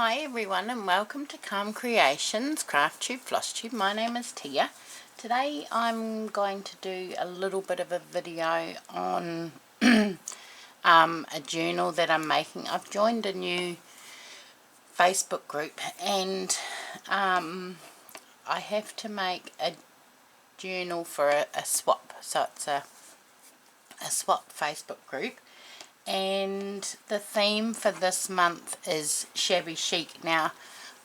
Hi everyone and welcome to Calm Creations Flosstube. My name is Tia. Today I'm going to do a little bit of a video on a journal that I'm making. I've joined a new Facebook group and I have to make a journal for a swap. So it's a swap Facebook group. And the theme for this month is Shabby Chic. Now,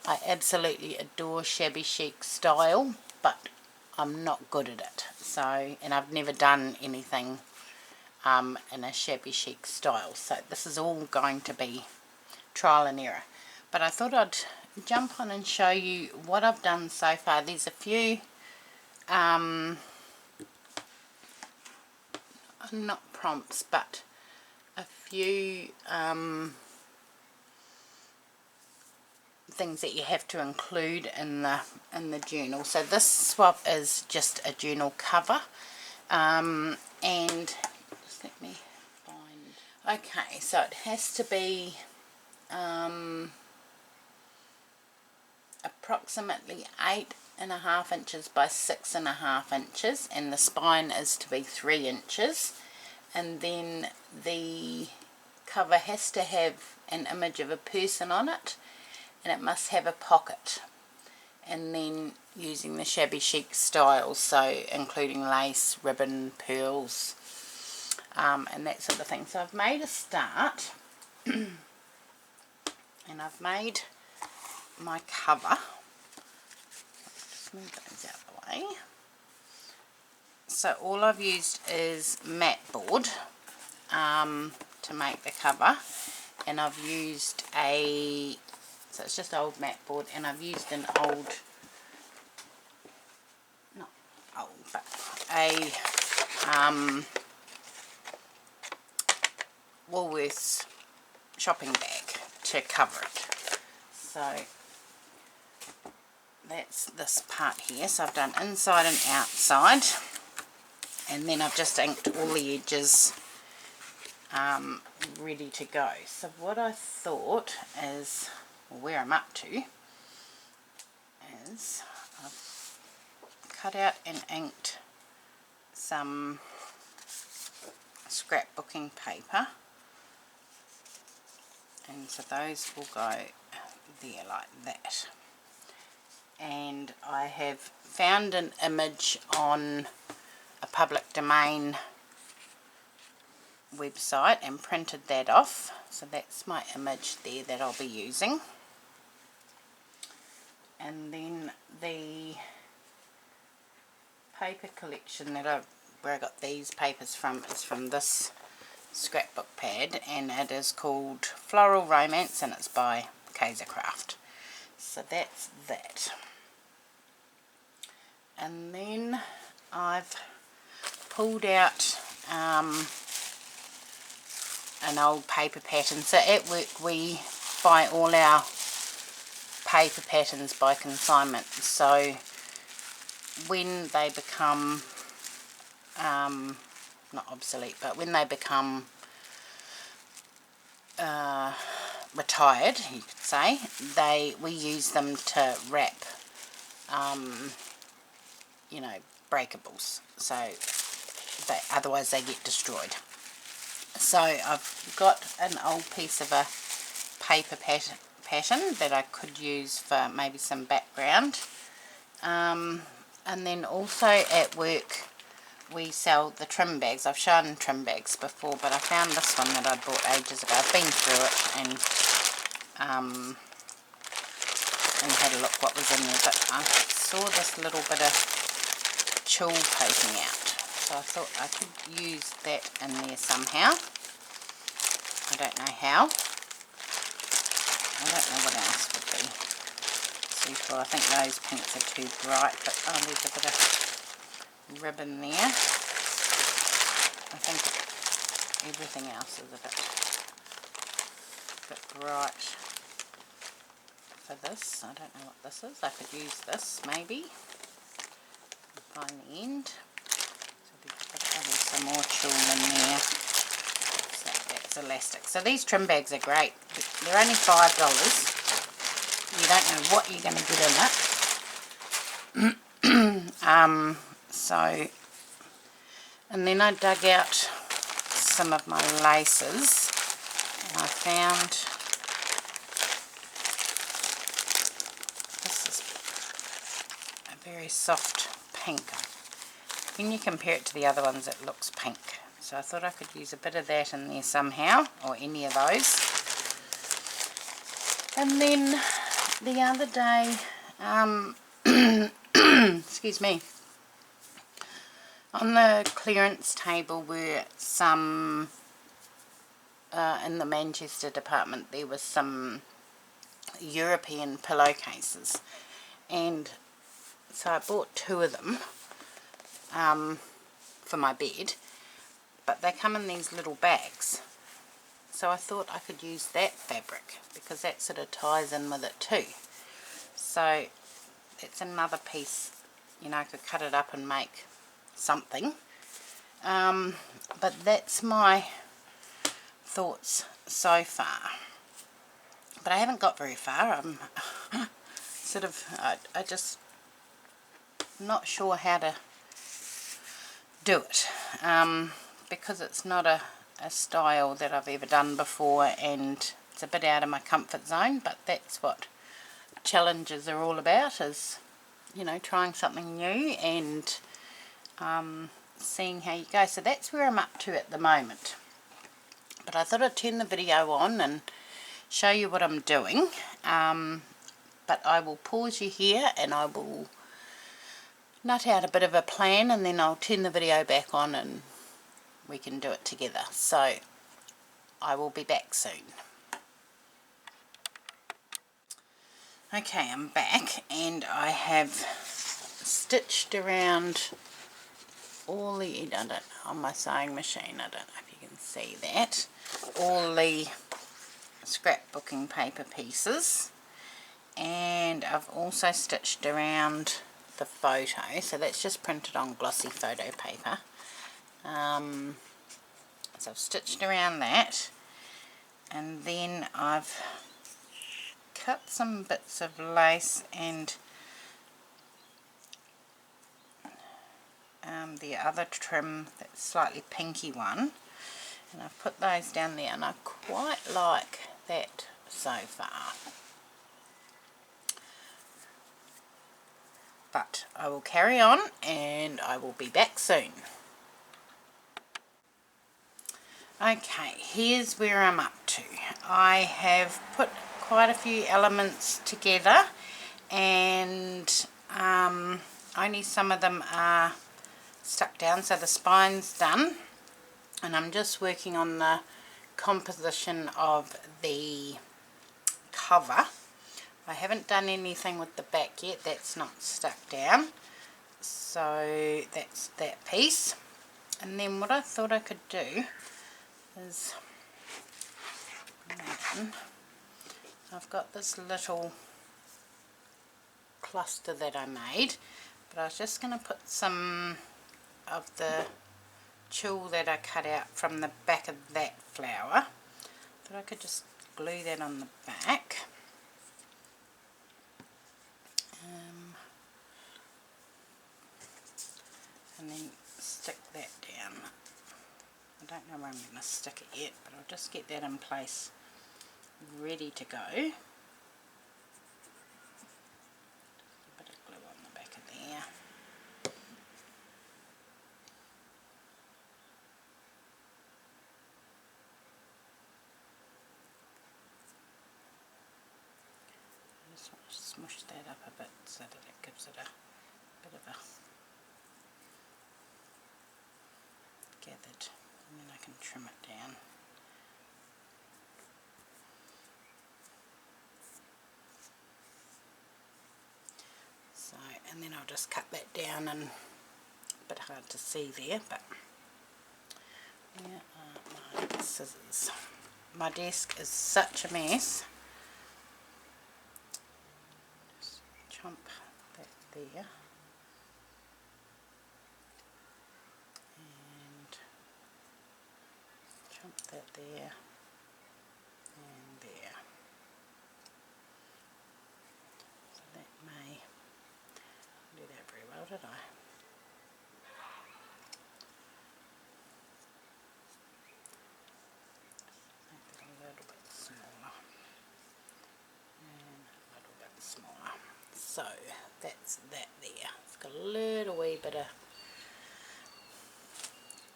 I absolutely adore Shabby Chic style, but I'm not good at it. So, and I've never done anything in a Shabby Chic style. So this is all going to be trial and error. But I thought I'd jump on and show you what I've done so far. There's a few, not prompts, but a few things that you have to include in the journal. So this swap is just a journal cover, and just let me find. Okay, so it has to be approximately 8.5 inches by 6.5 inches, and the spine is to be 3 inches. And then the cover has to have an image of a person on it, and it must have a pocket. And then using the Shabby Chic style, so including lace, ribbon, pearls, and that sort of thing. So I've made a start, and I've made my cover. Just move those out of the way. So all I've used is mat board to make the cover, and I've used so it's just old mat board, and I've used an old, not old, but a Woolworths shopping bag to cover it. So that's this part here. So I've done inside and outside. And then I've just inked all the edges ready to go. So what I thought is, where I'm up to, is I've cut out and inked some scrapbooking paper. And so those will go there like that. And I have found an image on a public domain website and printed that off. So that's my image there that I'll be using. And then the paper collection that where I got these papers from is from this scrapbook pad, and it is called Floral Romance, and it's by Craft. So that's that. And then I've pulled out an old paper pattern. So at work we buy all our paper patterns by consignment. So when they become not obsolete, but when they become retired, you could say, we use them to wrap you know, breakables, so otherwise they get destroyed. So I've got an old piece of a paper pattern that I could use for maybe some background, and then also at work we sell the trim bags. I've shown trim bags before, but I found this one that I bought ages ago. I've been through it and had a look what was in there, but I saw this little bit of tulle poking out, so I thought I could use that in there somehow. I don't know how. I don't know what else would be suitable. I think those pinks are too bright, but there's a bit of ribbon there. I think everything else is a bit bright for this. I don't know what this is. I could use this maybe. Find the end. So there's some more tulle in there. So that's elastic. So these trim bags are great. They're only $5, you don't know what you're going to get in it. And then I dug out some of my laces, and I found this is a very soft pink. When you compare it to the other ones, it looks pink. So I thought I could use a bit of that in there somehow, or any of those. And then the other day, excuse me, on the clearance table were some, in the Manchester department, there was some European pillowcases. And so I bought 2 of them for my bed. But they come in these little bags. So I thought I could use that fabric because that sort of ties in with it too. So that's another piece, you know, I could cut it up and make something. But that's my thoughts so far. But I haven't got very far. I'm sort of, I just not sure how to do it. Because it's not a style that I've ever done before, and it's a bit out of my comfort zone, but that's what challenges are all about, is, you know, trying something new and seeing how you go. So that's where I'm up to at the moment. But I thought I'd turn the video on and show you what I'm doing. But I will pause you here and I will nut out a bit of a plan, and then I'll turn the video back on and we can do it together. So I will be back soon. Okay, I'm back, and I have stitched around all the, I don't know, on my sewing machine, I don't know if you can see that, all the scrapbooking paper pieces, and I've also stitched around the photo, so that's just printed on glossy photo paper. So I've stitched around that, and then I've cut some bits of lace and the other trim, that slightly pinky one, and I've put those down there, and I quite like that so far. But I will carry on and I will be back soon. Okay, here's where I'm up to. I have put quite a few elements together, and only some of them are stuck down, so the spine's done, and I'm just working on the composition of the cover. I haven't done anything with the back yet, that's not stuck down, so that's that piece. And then what I thought I could do is, I've got this little cluster that I made, but I was just going to put some of the tulle that I cut out from the back of that flower. Thought I could just glue that on the back. And then stick that down. I don't know where I'm going to stick it yet, but I'll just get that in place, ready to go. A bit of glue on the back of there. Just want to smush that up a bit so that it gives it a bit of a gathered, and then I can trim it down. So, and then I'll just cut that down, and a bit hard to see there, but where are my scissors? My desk is such a mess. Just chomp that there. That there and there. did I? Make it a little bit smaller. And a little bit smaller. So that's that there. It's got a little wee bit of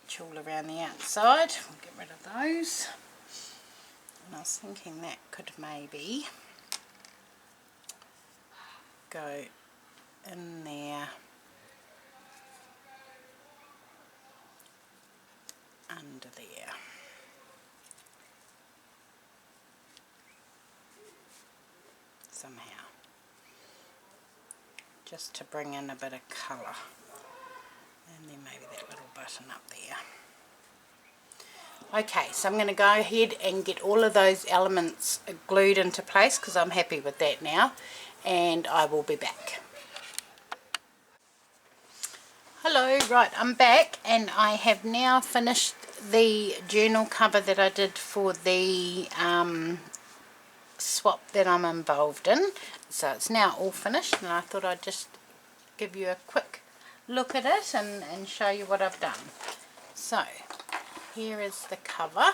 tulle around the outside. We'll get rid of those. And I was thinking that could maybe go in there under there. Somehow. Just to bring in a bit of colour. And then maybe that little button up there. Okay, so I'm going to go ahead and get all of those elements glued into place because I'm happy with that now, and I will be back. Hello, right, I'm back and I have now finished the journal cover that I did for the swap that I'm involved in. So it's now all finished, and I thought I'd just give you a quick look at it and show you what I've done. So here is the cover.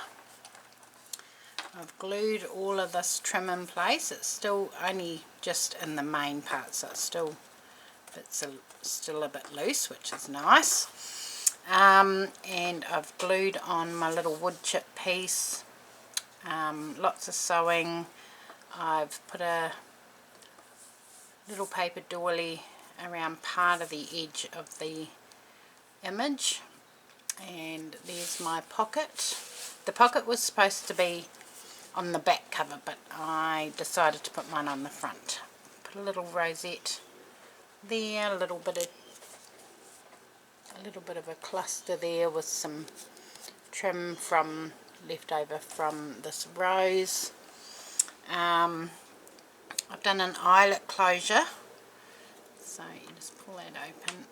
I've glued all of this trim in place. It's still only just in the main part, so it's still a bit loose, which is nice. And I've glued on my little wood chip piece. Lots of sewing. I've put a little paper doily around part of the edge of the image. And there's my pocket. The pocket was supposed to be on the back cover, but I decided to put mine on the front. Put a little rosette there, a little bit of a cluster there with some trim left over from this rose. I've done an eyelet closure, so you just pull that open.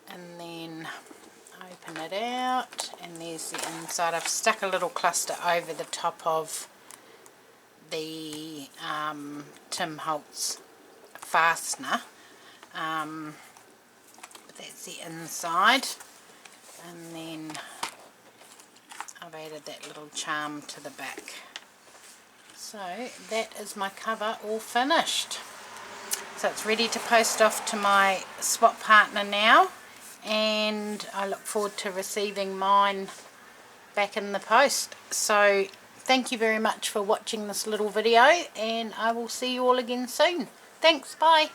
And then open it out, and there's the inside. I've stuck a little cluster over the top of the Tim Holtz fastener, but that's the inside. And then I've added that little charm to the back. So that is my cover all finished. So it's ready to post off to my swap partner now, and I look forward to receiving mine back in the post. So thank you very much for watching this little video, and I will see you all again soon. Thanks, bye.